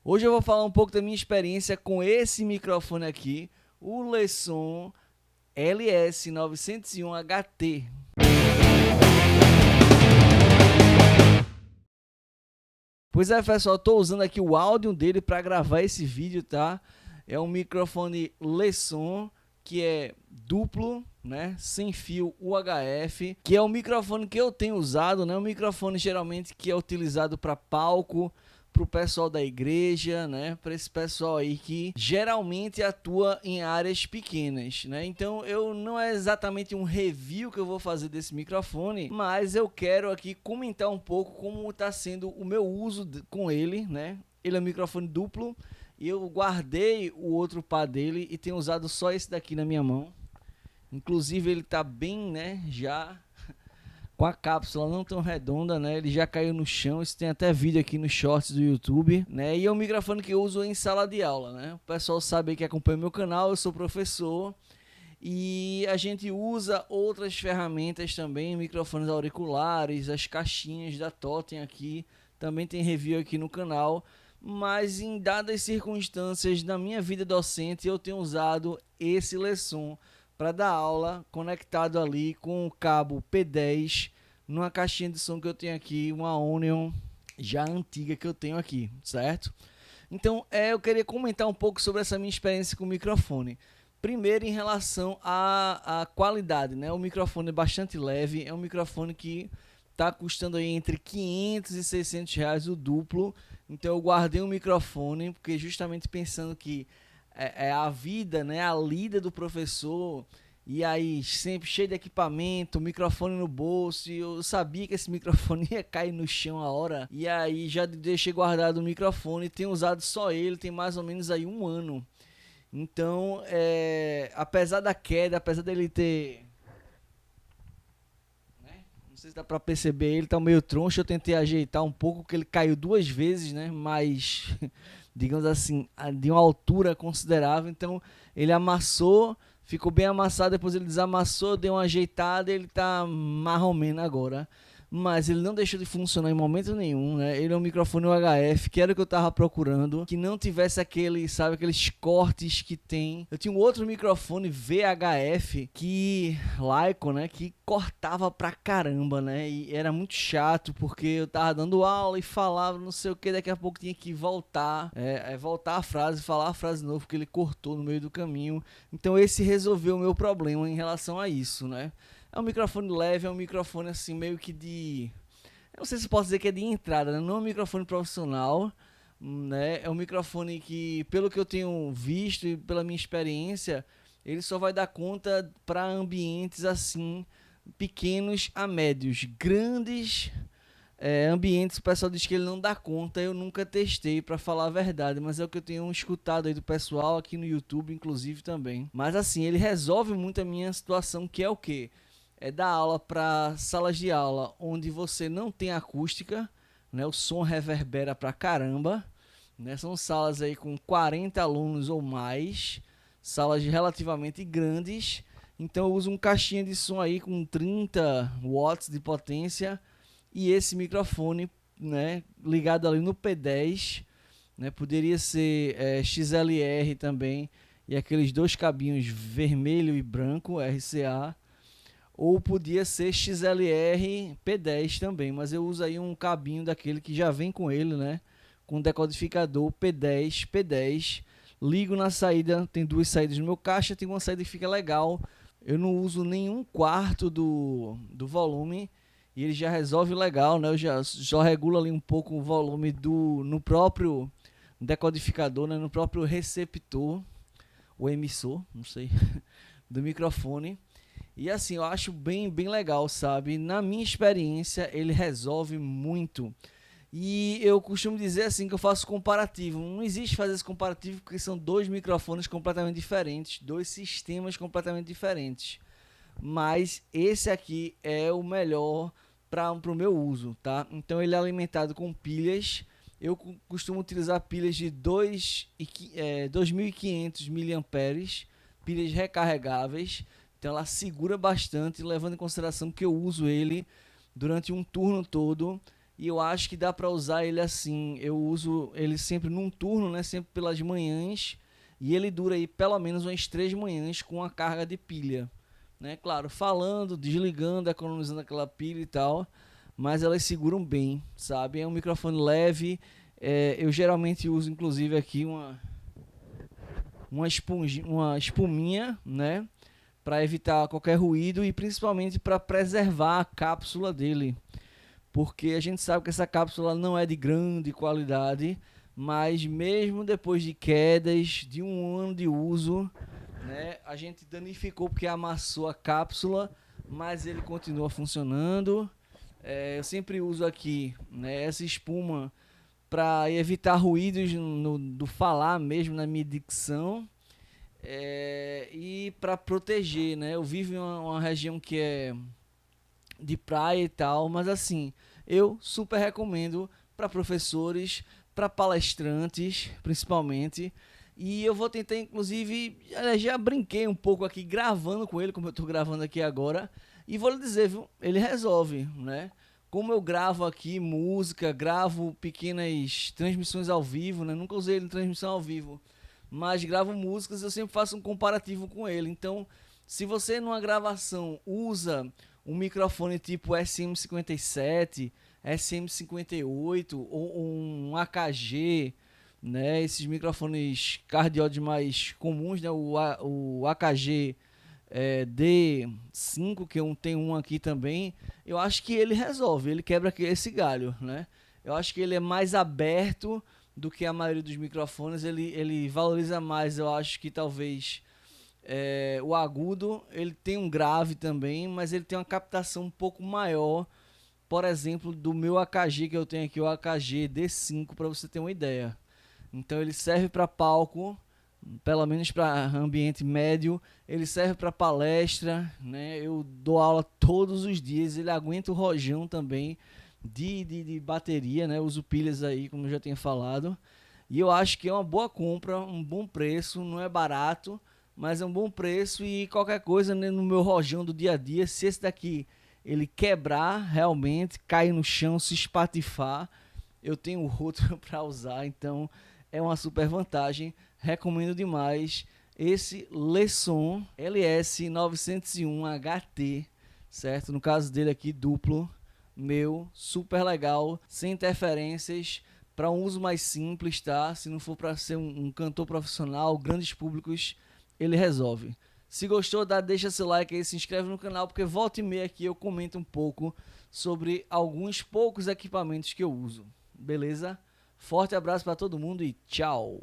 Hoje eu vou falar um pouco da minha experiência com esse microfone aqui, o Leson LS901HT. Pois é, pessoal, estou usando aqui o áudio dele para gravar esse vídeo, tá? É um microfone Leson que é duplo, né, sem fio UHF, que é o microfone que eu tenho usado, né, um microfone geralmente que é utilizado para palco, para o pessoal da igreja, né, para esse pessoal aí que geralmente atua em áreas pequenas, né. Então eu não é exatamente um review que eu vou fazer desse microfone, mas eu quero aqui comentar um pouco como está sendo o meu uso com ele, né. Ele é um microfone duplo e eu guardei o outro par dele e tenho usado só esse daqui na minha mão. Inclusive ele tá bem, né, já com a cápsula não tão redonda, né, ele já caiu no chão. Isso tem até vídeo aqui nos shorts do YouTube, né, e é um microfone que eu uso em sala de aula, né. O pessoal sabe que acompanha meu canal, eu sou professor e a gente usa outras ferramentas também, microfones auriculares, as caixinhas da Totem aqui, também tem review aqui no canal. Mas em dadas circunstâncias na minha vida docente, eu tenho usado esse Leson para dar aula conectado ali com o cabo P10 numa caixinha de som que eu tenho aqui, uma Onion já antiga que eu tenho aqui, certo? Então eu queria comentar um pouco sobre essa minha experiência com o microfone. Primeiro, em relação à qualidade, né? O microfone é bastante leve, é um microfone que está custando aí entre 500 e 600 reais o duplo. Então eu guardei um microfone, porque justamente pensando que é a vida, né, a lida do professor, e aí sempre cheio de equipamento, microfone no bolso, e eu sabia que esse microfone ia cair no chão a hora, e aí já deixei guardado o microfone, tenho usado só ele, tem mais ou menos aí um ano. Então, apesar da queda, apesar dele ter... Não sei se dá pra perceber, ele tá meio troncho, eu tentei ajeitar um pouco, porque ele caiu duas vezes, né, mas, digamos assim, de uma altura considerável, então ele amassou, ficou bem amassado, depois ele desamassou, deu uma ajeitada e ele tá marromeno agora. Mas ele não deixou de funcionar em momento nenhum, né? Ele é um microfone UHF, que era o que eu tava procurando, que não tivesse aquele, sabe, aqueles cortes que tem. Eu tinha um outro microfone VHF que Lycon, né, que cortava pra caramba, né? E era muito chato porque eu tava dando aula e falava não sei o que, daqui a pouco tinha que voltar, voltar a frase, falar a frase de novo, porque ele cortou no meio do caminho. Então esse resolveu o meu problema em relação a isso, né? É um microfone leve, é um microfone assim meio que de... Eu não sei se posso dizer que é de entrada, né? Não é um microfone profissional, né? É um microfone que, pelo que eu tenho visto e pela minha experiência, ele só vai dar conta para ambientes assim, pequenos a médios. Grandes ambientes, o pessoal diz que ele não dá conta. Eu nunca testei, para falar a verdade, mas é o que eu tenho escutado aí do pessoal aqui no YouTube, inclusive também. Mas assim, ele resolve muito a minha situação, que é o quê? É dar aula para salas de aula onde você não tem acústica, né? O som reverbera pra caramba, né? São salas aí com 40 alunos ou mais, salas relativamente grandes. Então eu uso um caixinha de som aí com 30 watts de potência e esse microfone, né, ligado ali no P10, né? Poderia ser XLR também, e aqueles dois cabinhos vermelho e branco RCA. Ou podia ser XLR P10 também, mas eu uso aí um cabinho daquele que já vem com ele, né? Com decodificador P10. Ligo na saída, tem duas saídas no meu caixa, tem uma saída que fica legal. Eu não uso nenhum quarto do volume e ele já resolve legal, né? Eu já regulo ali um pouco o volume no próprio decodificador, né? No próprio receptor, o emissor, não sei, do microfone. E assim, eu acho bem legal, sabe? Na minha experiência, ele resolve muito. E eu costumo dizer assim que eu faço comparativo. Não existe fazer esse comparativo porque são dois microfones completamente diferentes, dois sistemas completamente diferentes. Mas esse aqui é o melhor para o meu uso, tá? Então ele é alimentado com pilhas. Eu costumo utilizar pilhas de 2.500 mAh, pilhas recarregáveis. Então ela segura bastante, levando em consideração que eu uso ele durante um turno todo. e eu acho que dá para usar ele assim. Eu uso ele sempre num turno, né, sempre pelas manhãs, e ele dura aí pelo menos umas 3 manhãs com a carga de pilha, né? Claro, falando, desligando, economizando aquela pilha e tal, mas elas seguram bem, sabe? É um microfone leve. Eu geralmente uso inclusive aqui uma espuminha, né, para evitar qualquer ruído e principalmente para preservar a cápsula dele, porque a gente sabe que essa cápsula não é de grande qualidade, mas mesmo depois de quedas, de um ano de uso, né, a gente danificou porque amassou a cápsula, mas ele continua funcionando. Eu sempre uso aqui, né, essa espuma para evitar ruídos do falar mesmo na minha dicção, e para proteger, né? Eu vivo em uma região que é de praia e tal, mas assim, eu super recomendo para professores, para palestrantes, principalmente. E eu vou tentar, inclusive, já brinquei um pouco aqui gravando com ele, como eu estou gravando aqui agora, e vou lhe dizer, viu, ele resolve, né? Como eu gravo aqui música, gravo pequenas transmissões ao vivo, né? Nunca usei ele em transmissão ao vivo, mas gravo músicas, eu sempre faço um comparativo com ele. Então, se você numa gravação usa um microfone tipo SM57, SM58 ou um AKG, né, esses microfones cardioides mais comuns, né, o AKG D5, que eu tenho um aqui também, eu acho que ele resolve, ele quebra esse galho, né? Eu acho que ele é mais aberto do que a maioria dos microfones, ele valoriza mais, eu acho que talvez o agudo, ele tem um grave também, mas ele tem uma captação um pouco maior, por exemplo, do meu AKG que eu tenho aqui, o AKG D5, para você ter uma ideia. Então ele serve para palco, pelo menos para ambiente médio, ele serve para palestra, né? Eu dou aula todos os dias, ele aguenta o rojão também de bateria, né? Eu uso pilhas aí, como eu já tinha falado. E eu acho que é uma boa compra, um bom preço, não é barato, mas é um bom preço. E qualquer coisa, né, no meu rojão do dia a dia, se esse daqui ele quebrar realmente, cair no chão, se espatifar, eu tenho outro para usar, então é uma super vantagem. Recomendo demais esse Leson LS901 HT, certo? No caso dele aqui, duplo, meu, super legal, sem interferências, para um uso mais simples, tá? Se não for para ser um cantor profissional, grandes públicos, ele resolve. Se gostou, deixa seu like aí, se inscreve no canal, porque volta e meia aqui eu comento um pouco sobre alguns poucos equipamentos que eu uso. Beleza? Forte abraço para todo mundo e tchau!